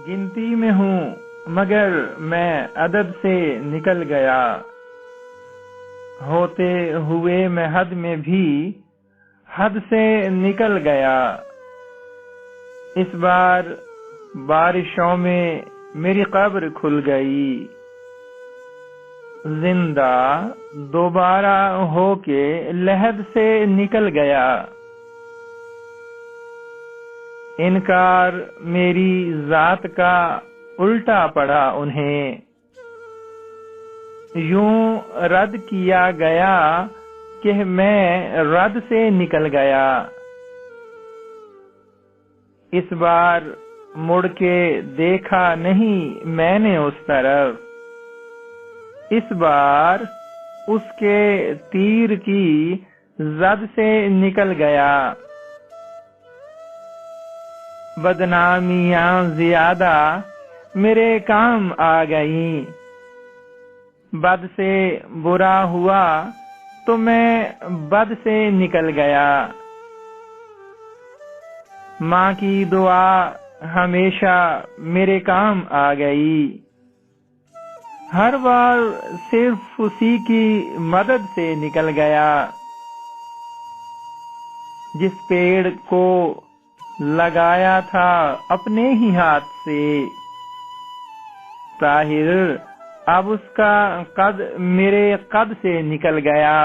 گنتی میں ہوں مگر میں عدد سے نکل گیا، ہوتے ہوئے میں حد میں بھی حد سے نکل گیا۔ اس بار بارشوں میں میری قبر کھل گئی، زندہ دوبارہ ہو کے لحد سے نکل گیا۔ انکار میری ذات کا الٹا پڑا انہیں، یوں رد کیا گیا کہ میں رد سے نکل گیا۔ اس بار مڑ کے دیکھا نہیں میں نے اس طرف، اس بار اس کے تیر کی زد سے نکل گیا۔ بدنامیاں زیادہ میرے کام آ گئیں، بد سے برا ہوا تو میں بد سے نکل گیا۔ ماں کی دعا ہمیشہ میرے کام آ گئی، ہر بار صرف اسی کی مدد سے نکل گیا۔ جس پیڑ کو لگایا تھا اپنے ہی ہاتھ سے، طاہر اب اس کا قد میرے قد سے نکل گیا۔